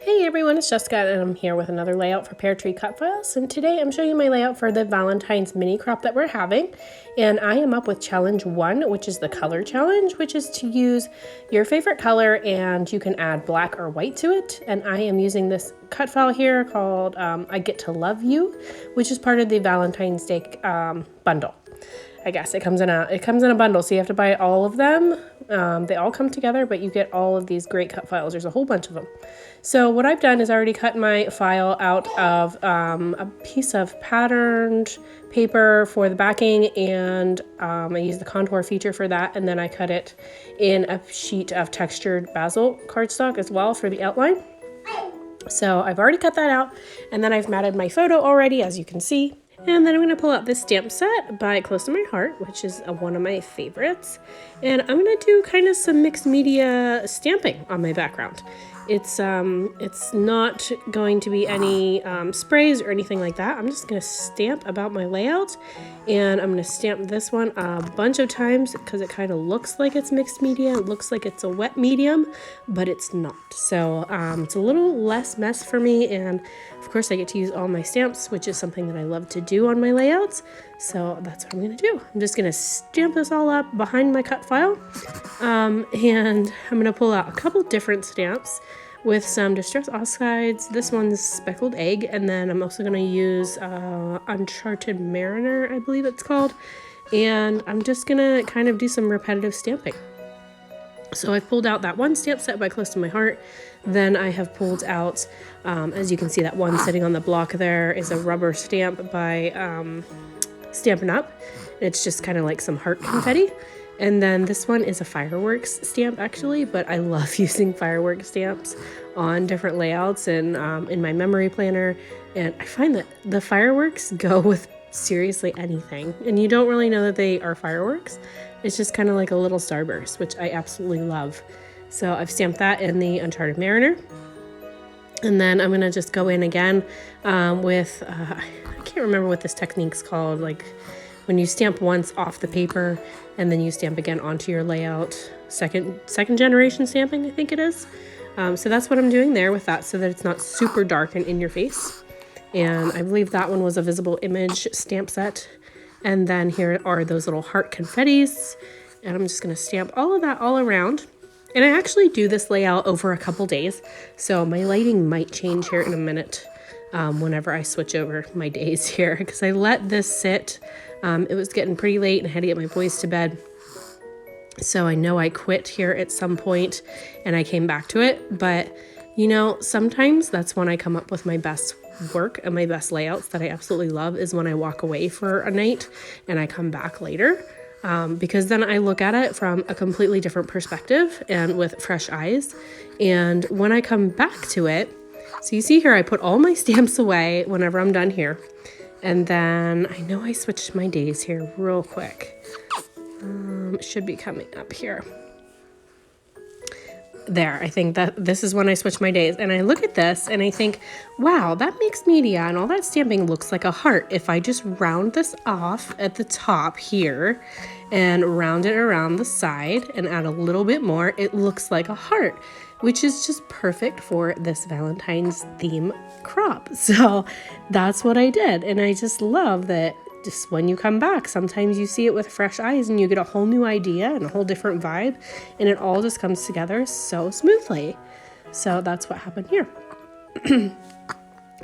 Hey everyone, it's Jessica and I'm here with another layout for Peartree Cutfiles, and today I'm showing you my layout for the Valentine's mini crop that we're having. And I am up with challenge 1, which is the color challenge, which is to use your favorite color and you can add black or white to it. And I am using this cut file here called I Get to Love You, which is part of the Valentine's Day bundle. I guess it comes in a bundle, so you have to buy all of them. They all come together, but you get all of these great cut files. There's a whole bunch of them. So what I've done is I already cut my file out of a piece of patterned paper for the backing, and I used the contour feature for that, and then I cut it in a sheet of textured basil cardstock as well for the outline. So I've already cut that out, and then I've matted my photo already, as you can see. And then I'm going to pull out this stamp set by Close to My Heart, which is one of my favorites. And I'm going to do kind of some mixed media stamping on my background. It's not going to be any sprays or anything like that. I'm just going to stamp about my layout, and I'm going to stamp this one a bunch of times because it kind of looks like it's mixed media. It looks like it's a wet medium, but it's not. So it's a little less mess for me, and of course I get to use all my stamps, which is something that I love to do on my layouts. So that's what I'm going to do. I'm just going to stamp this all up behind my cut file, and I'm going to pull out a couple different stamps with some Distress Oxides. This one's Speckled Egg, and then I'm also going to use Uncharted Mariner, I believe it's called, and I'm just going to kind of do some repetitive stamping. So I've pulled out that one stamp set by Close to My Heart. Then I have pulled out, as you can see, that one sitting on the block there is a rubber stamp by Stampin' Up. It's just kind of like some heart confetti. And then this one is a fireworks stamp actually, but I love using fireworks stamps on different layouts and in my memory planner. And I find that the fireworks go with seriously anything, and you don't really know that they are fireworks. It's just kind of like a little starburst, which I absolutely love. So I've stamped that in the Uncharted Mariner. And then I'm going to just go in again with, I can't remember what this technique's called, like when you stamp once off the paper and then you stamp again onto your layout. Second generation stamping, I think it is. So that's what I'm doing there with that, so that it's not super dark and in your face. And I believe that one was a visible image stamp set. And then here are those little heart confettis. And I'm just going to stamp all of that all around. And I actually do this layout over a couple days, so my lighting might change here in a minute whenever I switch over my days here, because I let this sit. It was getting pretty late and I had to get my boys to bed. So I know I quit here at some point and I came back to it. But, you know, sometimes that's when I come up with my best work and my best layouts that I absolutely love, is when I walk away for a night and I come back later. Because then I look at it from a completely different perspective and with fresh eyes. And when I come back to it, so you see here, I put all my stamps away whenever I'm done here. And then I know I switched my days here real quick. It should be coming up here. There, I think that this is when I switch my days, and I look at this and I think, wow, that mixed media and all that stamping looks like a heart. If I just round this off at the top here and round it around the side and add a little bit more, it looks like a heart, which is just perfect for this Valentine's theme crop. So that's what I did, and I just love that. Just when you come back, sometimes you see it with fresh eyes and you get a whole new idea and a whole different vibe, and it all just comes together so smoothly. So that's what happened here.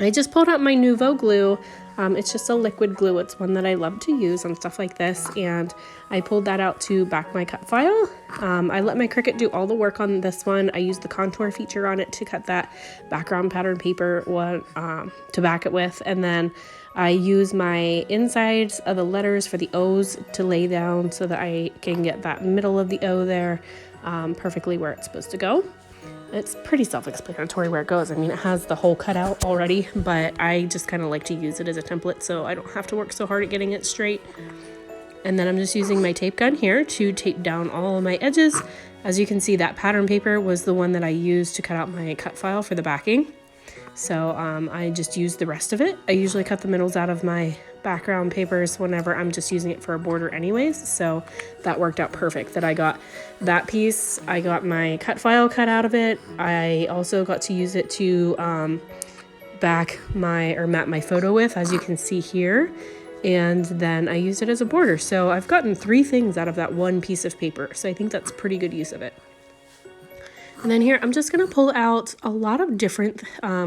I just pulled out my Nouveau glue. It's just a liquid glue. It's one that I love to use on stuff like this, and I pulled that out to back my cut file. I let my Cricut do all the work on this one. I used the contour feature on it to cut that background pattern paper one to back it with, and then I use my insides of the letters for the O's to lay down so that I can get that middle of the O there perfectly where it's supposed to go. It's pretty self-explanatory where it goes. I mean, it has the hole cut out already, but I just kind of like to use it as a template so I don't have to work so hard at getting it straight. And then I'm just using my tape gun here to tape down all of my edges. As you can see, that pattern paper was the one that I used to cut out my cut file for the backing. So I just used the rest of it. I usually cut the middles out of my background papers whenever I'm just using it for a border anyways. So that worked out perfect that I got that piece. I got my cut file cut out of it. I also got to use it to map my photo with, as you can see here. And then I used it as a border. So I've gotten 3 things out of that one piece of paper. So I think that's pretty good use of it. And then here, I'm just going to pull out a lot of different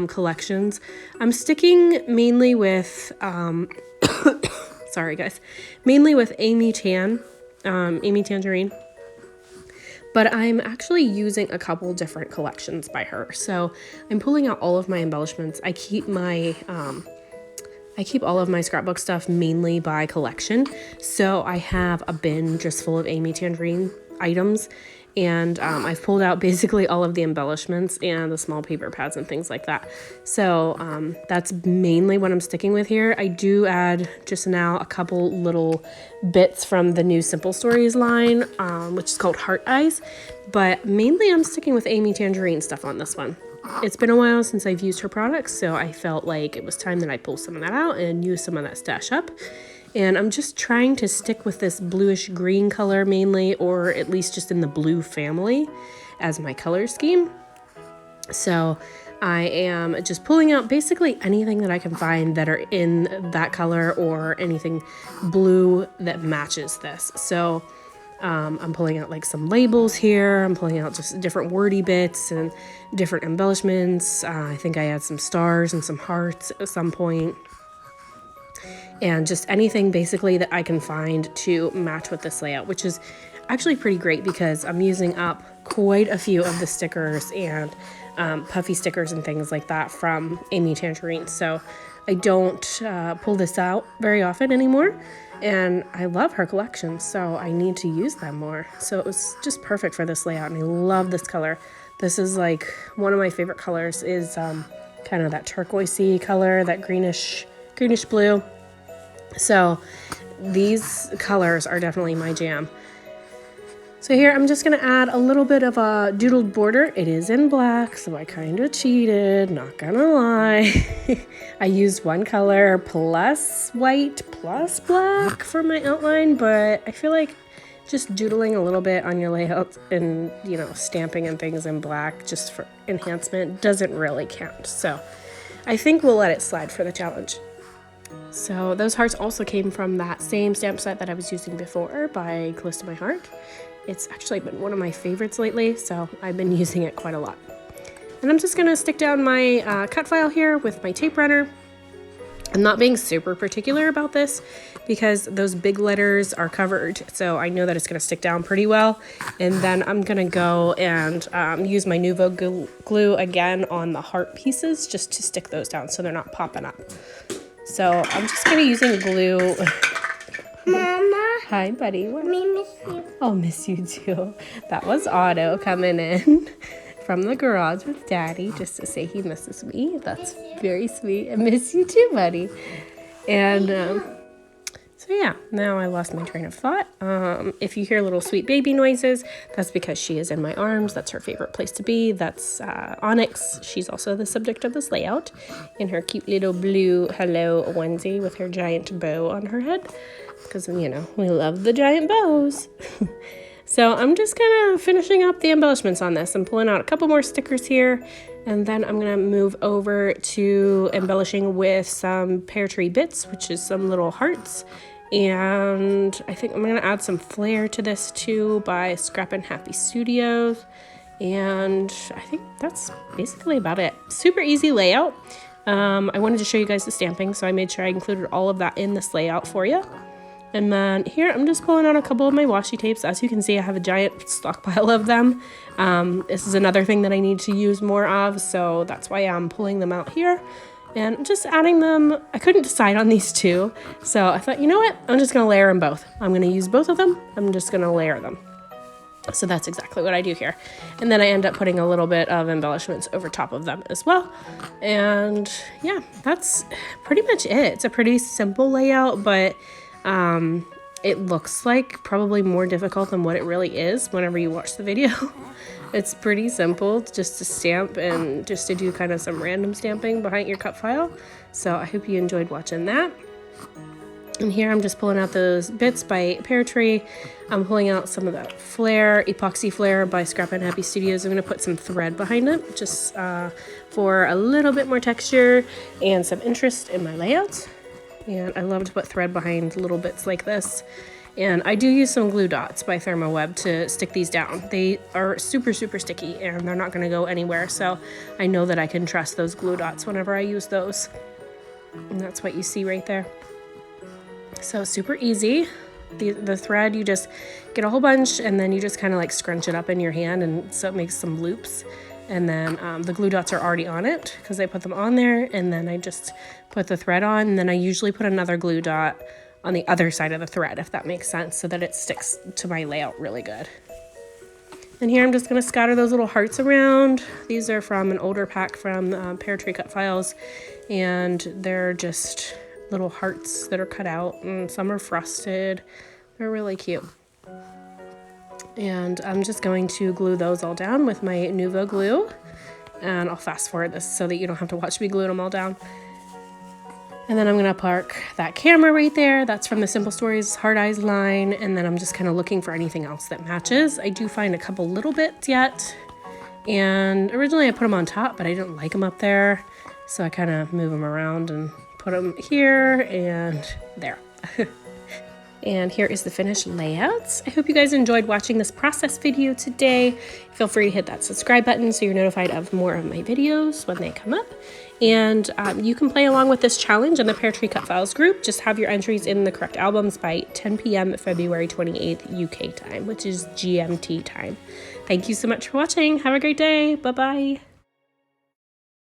collections. I'm sticking mainly with, sorry guys, mainly with Amy Tangerine. But I'm actually using a couple different collections by her. So I'm pulling out all of my embellishments. I keep all of my scrapbook stuff mainly by collection. So I have a bin just full of Amy Tangerine items. And I've pulled out basically all of the embellishments and the small paper pads and things like that. So that's mainly what I'm sticking with here. I do add just now a couple little bits from the new Simple Stories line, which is called Heart Eyes. But mainly I'm sticking with Amy Tangerine stuff on this one. It's been a while since I've used her products, so I felt like it was time that I pull some of that out and use some of that stash up. And I'm just trying to stick with this bluish green color mainly, or at least just in the blue family as my color scheme. So I am just pulling out basically anything that I can find that are in that color or anything blue that matches this. So I'm pulling out like some labels here. I'm pulling out just different wordy bits and different embellishments. I think I had some stars and some hearts at some point. And just anything basically that I can find to match with this layout, which is actually pretty great because I'm using up quite a few of the stickers and puffy stickers and things like that from Amy Tangerine. So I don't pull this out very often anymore. And I love her collection, so I need to use them more. So it was just perfect for this layout, and I love this color. This is like one of my favorite colors is kind of that turquoisey color, that greenish blue. So these colors are definitely my jam. So here I'm just going to add a little bit of a doodled border. It is in black, so I kind of cheated, not gonna lie. I used one color plus white plus black for my outline, but I feel like just doodling a little bit on your layout and, you know, stamping and things in black just for enhancement doesn't really count. So I think we'll let it slide for the challenge. So those hearts also came from that same stamp set that I was using before by Close to My Heart. It's actually been one of my favorites lately, so I've been using it quite a lot. And I'm just gonna stick down my cut file here with my tape runner. I'm not being super particular about this because those big letters are covered, so I know that it's gonna stick down pretty well. And then I'm gonna go and use my Nuvo glue again on the heart pieces just to stick those down so they're not popping up. So I'm just gonna using glue. Mama. Hi, buddy. What? Me miss you. I'll miss you too. That was Otto coming in from the garage with Daddy just to say he misses me. That's very sweet. I miss you too, buddy. And so yeah, now I lost my train of thought. If you hear little sweet baby noises, that's because she is in my arms. That's her favorite place to be. That's Onyx. She's also the subject of this layout in her cute little blue hello onesie with her giant bow on her head. Because, you know, we love the giant bows. So I'm just kind of finishing up the embellishments on this. I'm pulling out a couple more stickers here. And then I'm going to move over to embellishing with some Peartree bits, which is some little hearts. And I think I'm going to add some flair to this too by Scrappin' Happy Studios. And I think that's basically about it. Super easy layout. I wanted to show you guys the stamping, so I made sure I included all of that in this layout for you. And then here I'm just pulling out a couple of my washi tapes. As you can see, I have a giant stockpile of them. This is another thing that I need to use more of, so that's why I'm pulling them out here. And just adding them, I couldn't decide on these two, so I thought, you know what, I'm just gonna layer them both. I'm gonna use both of them, I'm just gonna layer them. So that's exactly what I do here. And then I end up putting a little bit of embellishments over top of them as well. And yeah, that's pretty much it. It's a pretty simple layout, but it looks like probably more difficult than what it really is whenever you watch the video. It's pretty simple just to stamp and just to do kind of some random stamping behind your cut file. So I hope you enjoyed watching that. And here I'm just pulling out those bits by Peartree. I'm pulling out some of that flare, epoxy flare by Scrap and Happy Studios. I'm going to put some thread behind it just for a little bit more texture and some interest in my layouts. And I love to put thread behind little bits like this. And I do use some glue dots by ThermoWeb to stick these down. They are super, super sticky and they're not going to go anywhere. So I know that I can trust those glue dots whenever I use those. And that's what you see right there. So super easy. The thread, you just get a whole bunch and then you just kind of like scrunch it up in your hand, and so it makes some loops. And then the glue dots are already on it because I put them on there, and then I just put the thread on, and then I usually put another glue dot on the other side of the thread, if that makes sense, so that it sticks to my layout really good. And here I'm just going to scatter those little hearts around. These are from an older pack from Peartree Cutfiles, and they're just little hearts that are cut out, and some are frosted. They're really cute. And I'm just going to glue those all down with my Nuvo glue, and I'll fast forward this so that you don't have to watch me glue them all down. And then I'm going to park that camera right there. That's from the Simple Stories Hard Eyes line, and then I'm just kind of looking for anything else that matches. I do find a couple little bits yet, and originally I put them on top, but I didn't like them up there, so I kind of move them around and put them here and there. And here is the finished layouts. I hope you guys enjoyed watching this process video today. Feel free to hit that subscribe button so you're notified of more of my videos when they come up. And you can play along with this challenge in the Peartree Cutfiles group. Just have your entries in the correct albums by 10 p.m. February 28th UK time, which is GMT time. Thank you so much for watching. Have a great day. Bye-bye.